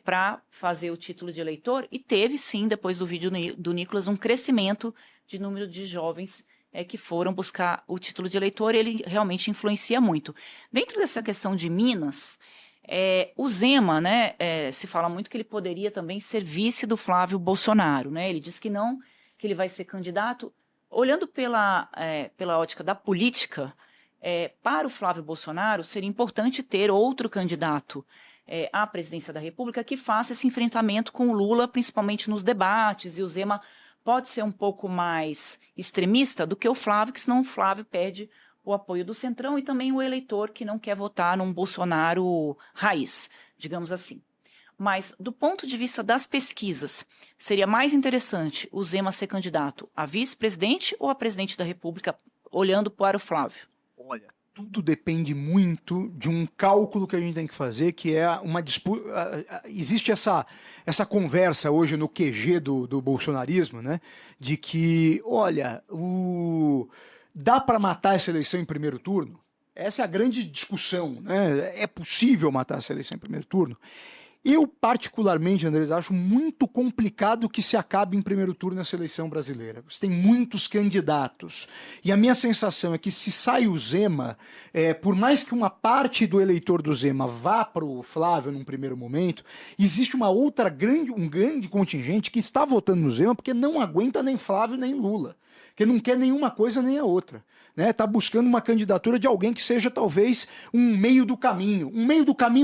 para fazer o título de eleitor, e teve sim, depois do vídeo do Nicolas, um crescimento de número de jovens que foram buscar o título de eleitor, e ele realmente influencia muito. Dentro dessa questão de Minas, o Zema, né, se fala muito que ele poderia também ser vice do Flávio Bolsonaro, né? Ele diz que não, que ele vai ser candidato. Olhando pela ótica da política, para o Flávio Bolsonaro seria importante ter outro candidato à presidência da República que faça esse enfrentamento com o Lula, principalmente nos debates, e o Zema pode ser um pouco mais extremista do que o Flávio, que senão o Flávio perde o apoio do Centrão e também o eleitor que não quer votar num Bolsonaro raiz, digamos assim. Mas, do ponto de vista das pesquisas, seria mais interessante o Zema ser candidato a vice-presidente ou a presidente da República, olhando para o Flávio? Olha, tudo depende muito de um cálculo que a gente tem que fazer, que é uma disputa. Existe essa conversa hoje no QG do bolsonarismo, né? De que, olha, dá para matar essa eleição em primeiro turno? Essa é a grande discussão, né? É possível matar essa eleição em primeiro turno? Eu, particularmente, Andrés, acho muito complicado que se acabe em primeiro turno essa eleição brasileira. Você tem muitos candidatos. E a minha sensação é que se sai o Zema, por mais que uma parte do eleitor do Zema vá para o Flávio num primeiro momento, existe um grande contingente que está votando no Zema porque não aguenta nem Flávio nem Lula. Que não quer nenhuma coisa nem a outra. Está buscando uma candidatura de alguém que seja talvez um meio do caminho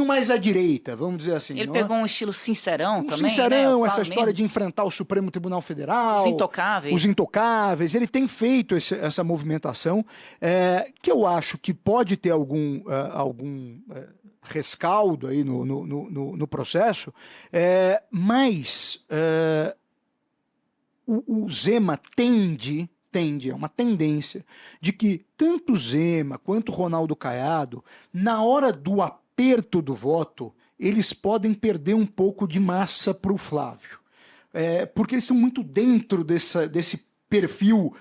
mais à direita, vamos dizer assim. Ele pegou um estilo sincerão também, sincerão, né? essa história de enfrentar o Supremo Tribunal Federal. Os intocáveis. Ele tem feito essa movimentação que eu acho que pode ter algum rescaldo aí no processo, mas o Zema é uma tendência de que tanto Zema quanto Ronaldo Caiado, na hora do aperto do voto, eles podem perder um pouco de massa para o Flávio. Porque eles estão muito dentro desse perfil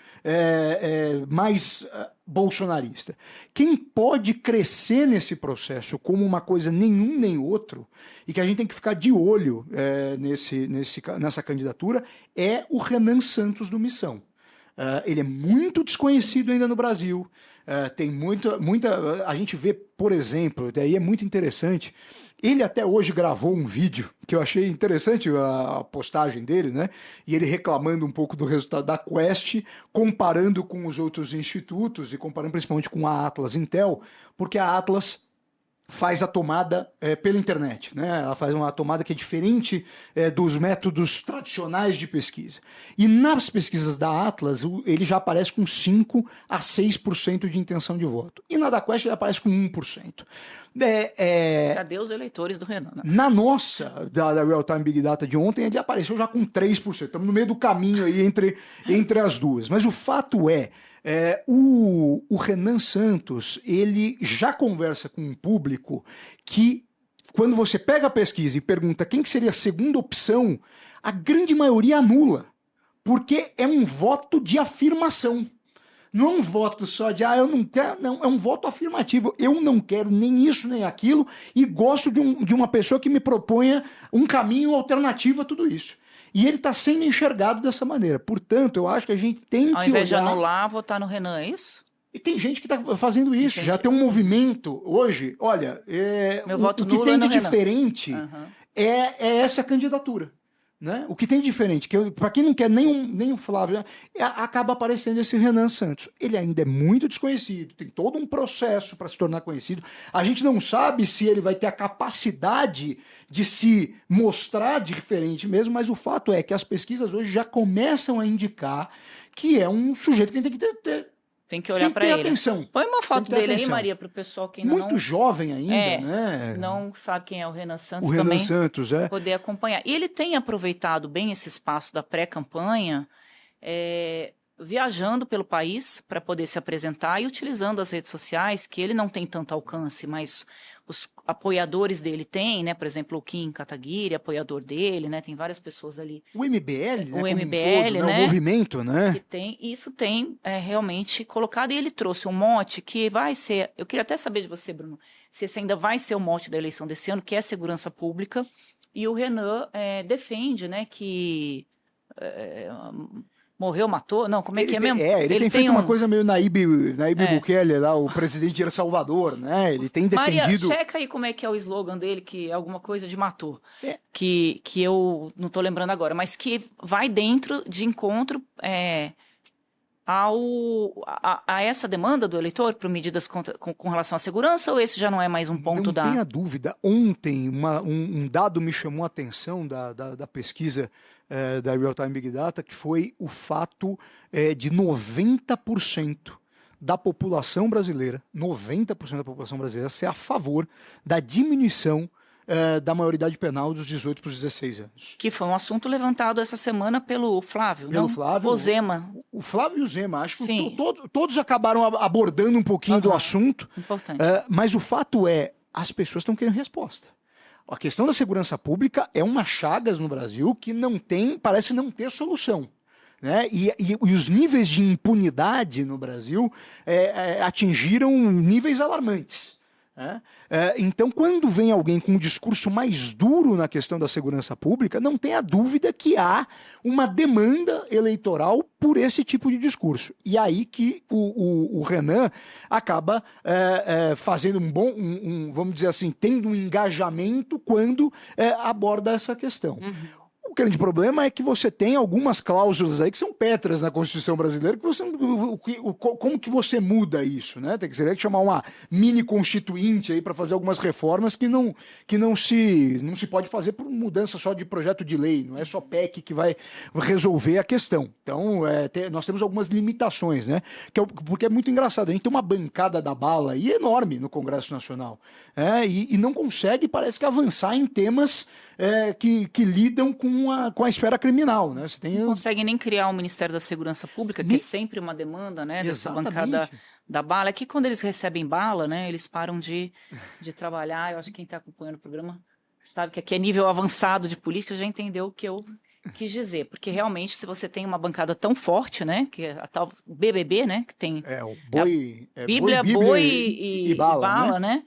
mais bolsonarista. Quem pode crescer nesse processo como uma coisa nenhum nem outro, e que a gente tem que ficar de olho nessa candidatura, é o Renan Santos do Missão. Ele é muito desconhecido ainda no Brasil. Tem muita. A gente vê, por exemplo, daí é muito interessante. Ele até hoje gravou um vídeo que eu achei interessante a postagem dele, né? E ele reclamando um pouco do resultado da Quest, comparando com os outros institutos e comparando principalmente com a Atlas Intel, porque a Atlas faz a tomada pela internet, né? Ela faz uma tomada que é diferente dos métodos tradicionais de pesquisa. E nas pesquisas da Atlas, ele já aparece com 5 a 6% de intenção de voto. E na da Quest ele aparece com 1%. Cadê os eleitores do Renan? Né? Na nossa, da Real Time Big Data de ontem, ele apareceu já com 3%. Estamos no meio do caminho aí entre as duas. Mas o fato o Renan Santos, ele já conversa com um público que, quando você pega a pesquisa e pergunta quem que seria a segunda opção, a grande maioria anula, porque é um voto de afirmação. Não é um voto só de, eu não quero, não, é um voto afirmativo. Eu não quero nem isso nem aquilo e gosto de uma pessoa que me proponha um caminho alternativo a tudo isso. E ele está sendo enxergado dessa maneira. Portanto, eu acho que a gente tem que olhar... Ao invés de anular, votar no Renan, é isso? E tem gente que está fazendo isso. Já tem um movimento hoje. Olha, o que tem de diferente é essa candidatura. Né? O que tem de diferente, para quem não quer nem o Flávio, acaba aparecendo esse Renan Santos. Ele ainda é muito desconhecido, tem todo um processo para se tornar conhecido. A gente não sabe se ele vai ter a capacidade de se mostrar diferente mesmo, mas o fato é que as pesquisas hoje já começam a indicar que é um sujeito que a gente tem que ter. Tem que olhar para ele. Atenção. Põe uma foto dele aí, Maria, para o pessoal que ainda muito jovem ainda, né? Não sabe quem é o Renan Santos também. O Renan Santos, poder acompanhar. E ele tem aproveitado bem esse espaço da pré-campanha, viajando pelo país para poder se apresentar e utilizando as redes sociais, que ele não tem tanto alcance, mas os apoiadores dele têm, né? Por exemplo, o Kim Kataguiri, apoiador dele, né? Tem várias pessoas ali. O MBL, né? O MBL, todo, né? O movimento, né? Que tem, isso tem realmente colocado. E ele trouxe um mote que vai ser... Eu queria até saber de você, Bruno, se esse ainda vai ser o mote da eleição desse ano, que é segurança pública, E o Renan defende, né, que morreu, matou, não, como é que é mesmo? Ele tem feito uma coisa meio Nayib Bukele, lá, o presidente de El Salvador, né? Ele tem defendido... Maria, checa aí como é que é o slogan dele, que é alguma coisa de matou, que eu não estou lembrando agora, mas que vai dentro de encontro a essa demanda do eleitor por medidas com relação à segurança, ou esse já não é mais um ponto Não tenha dúvida. Ontem, um dado me chamou a atenção da pesquisa da Real Time Big Data, que foi o fato de 90% da população brasileira, 90% da população brasileira ser a favor da diminuição da maioridade penal dos 18 para os 16 anos. Que foi um assunto levantado essa semana pelo Flávio, Flávio, o Zema. O Flávio e o Zema, acho que todos acabaram abordando um pouquinho do assunto. Importante. Mas o fato é, as pessoas estão querendo resposta. A questão da segurança pública é uma chagas no Brasil que parece não ter solução. Né? E os níveis de impunidade no Brasil atingiram níveis alarmantes. Então, quando vem alguém com um discurso mais duro na questão da segurança pública, não tenha dúvida que há uma demanda eleitoral por esse tipo de discurso. E aí que o Renan acaba fazendo vamos dizer assim, tendo um engajamento quando aborda essa questão. Uhum. O grande problema é que você tem algumas cláusulas aí que são pétreas na Constituição brasileira, como que você muda isso, né? Teria que chamar uma mini constituinte aí para fazer algumas reformas que não se pode fazer por mudança só de projeto de lei, não é só PEC que vai resolver a questão. Então, nós temos algumas limitações, né? Porque é muito engraçado, a gente tem uma bancada da bala aí enorme no Congresso Nacional, e não consegue, parece que, avançar em temas que lidam com a esfera criminal, né? Não consegue nem criar o Ministério da Segurança Pública, que é sempre uma demanda, né, dessa bancada da bala. É que quando eles recebem bala, né, eles param de trabalhar. Eu acho que quem está acompanhando o programa sabe que aqui é nível avançado de política, já entendeu o que eu quis dizer. Porque realmente, se você tem uma bancada tão forte, né, que é a tal BBB, né, que tem o boi, Bíblia, boi e bala, né?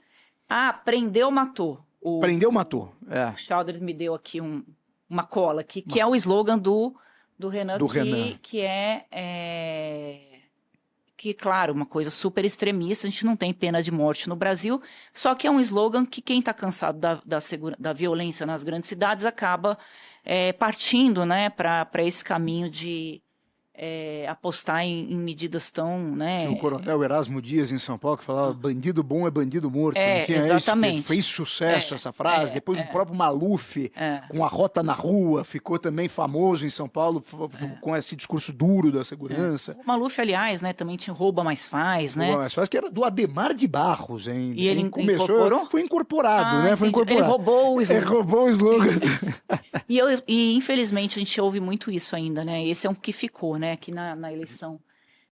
Prendeu, matou. Prendeu, matou. O Childers me deu aqui uma cola aqui, que é o slogan do Renan, que, claro, uma coisa super extremista, a gente não tem pena de morte no Brasil, só que é um slogan que quem está cansado da violência nas grandes cidades acaba partindo, né, para esse caminho de apostar em medidas tão, né... Tinha o coronel Erasmo Dias em São Paulo que falava bandido bom é bandido morto. Não tinha exatamente. Esse que fez sucesso essa frase. Depois o próprio Maluf, com a Rota na Rua, ficou também famoso em São Paulo com esse discurso duro da segurança. O Maluf, aliás, né, também tinha Rouba Mais Faz, né? Rouba Mais Faz, que era do Ademar de Barros. E ele incorporou? Foi incorporado, né? Foi incorporado. Ele roubou o slogan. Ele roubou o slogan. E infelizmente a gente ouve muito isso ainda, né? Esse é um que ficou, né? Aqui na eleição